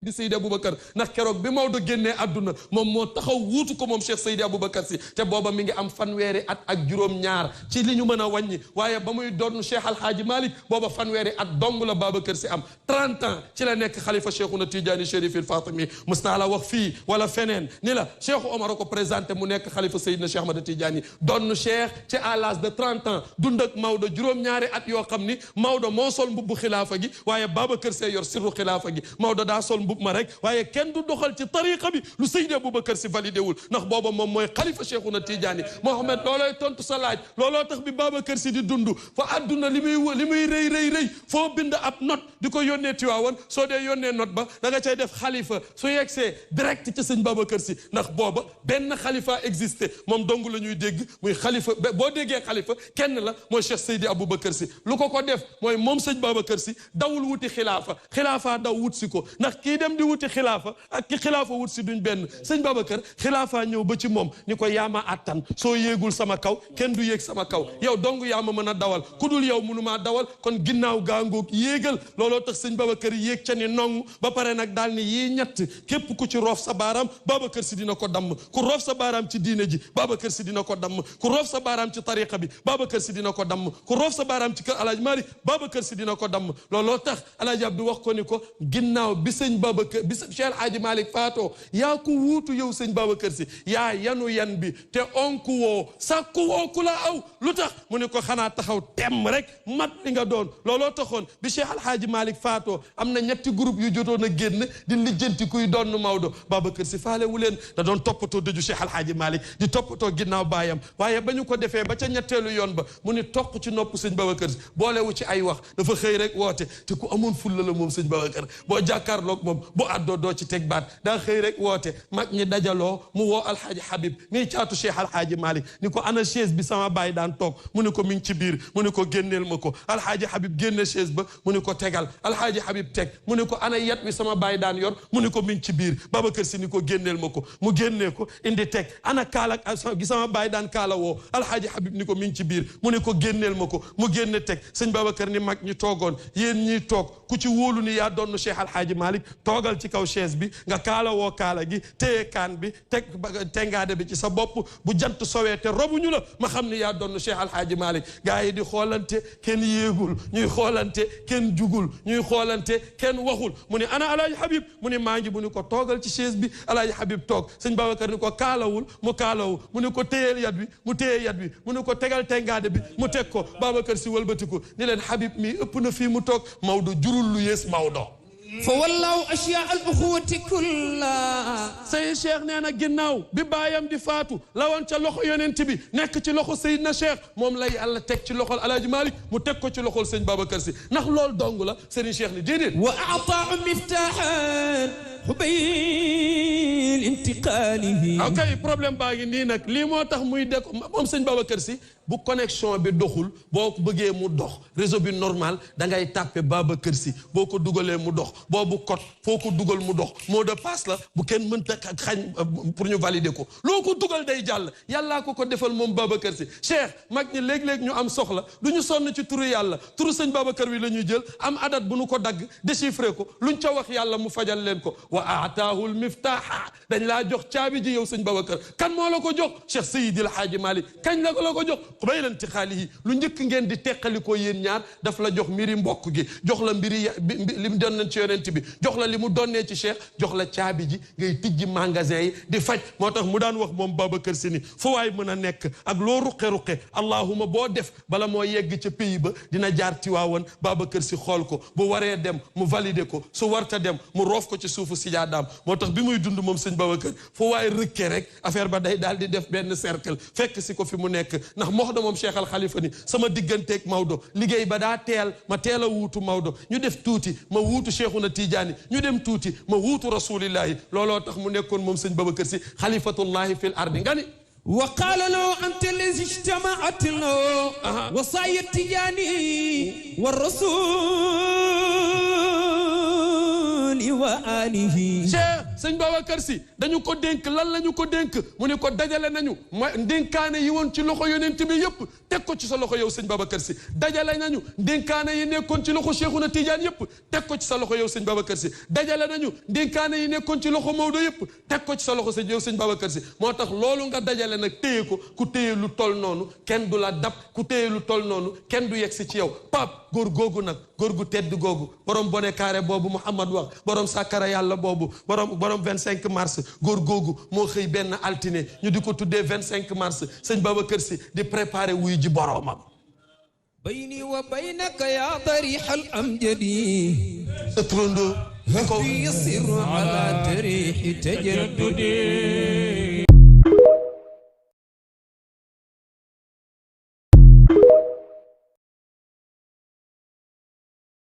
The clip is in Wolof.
di Seydi Aboubacar ndax keroog bi Maodo génnee àdduna moom moo taxaw wuutu ko moom Cheikh Seydi Aboubacar si te booba mi ngi am fanweeri at ak juróom-ñaar ci li ñu mën a wàññi waaye ba muy doon Cheikh Alhaaji Malick booba fanweeri at dong la Babacar si am 30 ans ci la nekk xalifa Cheikhouna Tidiane Chérif il Fatimi mus naa la wax fii wala feneen ni la Cheikh Omar a ko présenté mu nekk xalifa Seydina Cheikh Ahmad Tidiane doon Cheikh ci à l'âge de 30 ans dund ak Maodo juróom-ñaari at yoo xam ni Maodo moo sol mbubbu xilaafa gi waaye Babacar see yor sirru xilaafa gi Maodo daa sol mbub ma rek waaye kenn du doxal ci tariqa bi lu Seydi Aboubacar si validé wul ndax booba moom mooy xalifa Cheikhouna Tidiane Mohamed loolooy tontu sa laaj looloo tax bi Babacar si di dund fa àdduna li muy rëy foo bind ab note di ko yónnee Tiwaawan soo dee yónnee note ba da nga cay def xalifa su yegsee direct ci sëñ Babacar si ndax booba benn xalifa existé moom dong la ñuy dégg muy xalifa boo déggee xalifa kenn la mooy Cheikh Seydi Aboubacar si lu ko def mooy moom sëñ Babacar si dawul wuti xilaafa daw wut si ko ndax kii dem di wuti xilaafa ak ki xilaafa wut si duñ benn sëñ Babacar xilaafa ñëw ba ci moom ni ko yaama attan soo yéegul sama kaw kenn du yéeg sama kaw yow dong yaa ma mën a dawal ku dul yow mënumaa dawal kon ginnaaw gaangoog yéegal looloo tax sëñ Babacar yéeg ca ni nong ba pare nag daal ni yii ñett képp ku ci roof sa baaraam Babacar si dina ko damm ku roof sa baaraam ci diine ji Babacar si dina ko damm ku roof sa baaraam ci tariqa bi Babacar si dina ko damm ku roof sa baaraam ci kër Alaaji Malick Babacar si dina ko damm looloo tax Alaaji Abdou wax ko ni ko ginnaaw bi sëñ Babacar bi Cheikh Alaaji Malick faatoo yaa ko wuutu yow sëñ Babacar si yaa yanu yan bi te onku woo sàkku woo ku la aw lu tax mu ne ko xanaa taxaw temm rek mat li nga doon looloo taxoon bi Cheikh Alhaaji Malick faatoo am na ñetti groupe yu jotoon a génn di lijjanti kuy doon Maodo Babacar si faale wu leen da doon toppatoo dëju Cheikh Alhaaji Malick di toppatoo ginnaaw baayam waaye ba ñu ko defee ba ca ñetteelu yoon ba mu ni toq ci nopp sëñ Babacar si boolewu ci ay wax dafa xëy rek woote te ku amoon fulla la moom sëñ Babacar boo jàkkaarloog moom bu àddoo doo ci teg baat daa xëy rek woote mag ñi dajaloo mu woo Alhaaji Habib mii caatu Cheikh Alhaaji Malick ni ko ana chaise bi sama baay daan toog mu ni ko mi ngi ci biir mu ni ko génneel ma ko Alhaaji Habib génne chaise ba mu ni ko tegal Alhaaji Habib teg mu ni ko ana yat wi sama baay daan yor mu ni ko mi ngi ci biir Babacar si ni ko génneel ma ko mu génnee ko indi teg ana kaala gi sama baay daan kaala woo Alhaaji Habib ni ko mi ngi ci biir mu ni ko génneel ma ko mu génne teg sëñ Babacar ni mag ñi toogoon yéen ñiy toog ku ci wóolu ni yaa doon Cheikh Alhaaji Malick toogal ci kaw chaise bi nga kaala woo kaala gi téye kaan bi teg tengaade bi ci sa bopp bu jant sowee te robuñu la ma xam ni yaa doon Cheikh Alhaaji Malick gaa yi di xoolante kenn yéegul ñuy xoolante kenn jugul ñuy xoolante kenn waxul mu ni ana Alhaaji Habib mu ni maa ngi mu ni ko toogal ci chaise bi Alhaaji Habib toog sëñ Babacar ni ko kaalawul mu kaalawu mu ni ko téyeel yat wi mu téye yat wi mu ni ko tegal tengaade bi mu teg ko Babacar si wëlbatiku ni leen Habib mi ëpp na fii mu toog Maodo jurul lu yées Maodo fa wallaahu ashyaa al uxuwati kulla Seydi Cheikh nee na ginnaaw bi baayam di faatu lawoon ca loxo yonent bi nekk ci loxo Seydina Cheikh moom la Yàlla teg ci loxol Alaaji Malick mu teg ko ci loxol sëñ Babacar si ndax loolu dong la Serigne Cheikh ni déedéet wa a'taahu miftaahan xubayl intiqaalihi ok problème baa ngi nii nag lii moo tax muy dek moom sëñ Babacar si bu connexion bi doxul boo ko bëggee mu dox réseau bi normal da ngay tàppe Babacar si boo ko dugalee mu dox boobu code foo ko dugal mu dox mot de passe la bu kenn mënta xañ pour ñu valider ko loo ko dugal day jàll yàllaa ko defal moom Babacar si Cheikh mag ñi léeg-léeg ñu am soxla du ñu sonn ci turu yàlla turu sëñ Babacar wi la ñuy jël am adat bu nu ko dagg déchiffré ko luñ ca wax yàlla mu fajal leen ko wa aataahu l miftaaha dañ laa jox caabi ji yow sëñ Babacar kan moo la ko jox Cheikh Seydi El Hadji Malick kañ la ko jox xubayla intiqaalihi lu njëkk ngeen di teqalikoo yéen ñaar daf la jox mbiri mbokk gi jox la mbiri li mu doon ci yonent bi jox la li mu donnee ci Cheikh jox la caabi ji ngay tijji magasin yi di faj moo tax mu daan wax moom Babacar si ni fu waay mën a nekk ak loo ruqe-ruqe allahuma boo def bala moo yegg ca pays ba dina jaar Tiwaawan Babacar si xool ko bu waree dem mu valider ko su warta dem mu roof ko ci suufu sijaadaam moo tax bi muy dund moom sëñ Babacar fu waay rëkke rek affaire ba day daal di def benn cercle fekk si ko fi mu nekk ndax moo da moom Cheikh Al Khalifa ni sama digganteeg Maodo liggéey ba daa ma teel a wuutu Maodo ñu def tuuti ma wuutu Cheikhouna Tidiane ñu dem tuuti ma wuutu rasulillahi looloo tax mu nekkoon moom sëñ Babacar si xalifatullahi fil ardi nga ni وقال له أنت الذي اجتمعت له وصايا التجاني والرسول وآله Cheikh sëñ Babacar Si dañu ko dénk lan la ñu ko dénk mu ne ko dajale nañu mooy ndénkaane yi woon ci loxo yonent bi yëpp teg ko ci sa loxo yow sëñ Babacar Si dajale nañu ndénkaane yi nekkoon ci loxo Cheikhouna Tidiane yëpp teg ko ci sa loxo yow sëñ Babacar Si dajale nañu ndénkaane yi nekkoon ci loxo Maodo yëpp teg ko ci sa loxo sëñ yow sëñ Babacar Si moo tax loolu nga dajale nag téye ko ku téye lu tol noonu kenn du la dab ku téye lu tol noonu kenn du yegsi ci yow Pape góor googu nag góor gu tedd googu borom bone carré boobu Mouhamad wax borom sàkkara yàlla boobu borom 25 mars góor googu moo xëy benn altine ñu di ko tuddee 25 mars sëñ Babacar Si di préparé wuy ji boromam بيني وبينك يا ضريح الأمجدي sa turandoo هفي يصير على تريح تجددي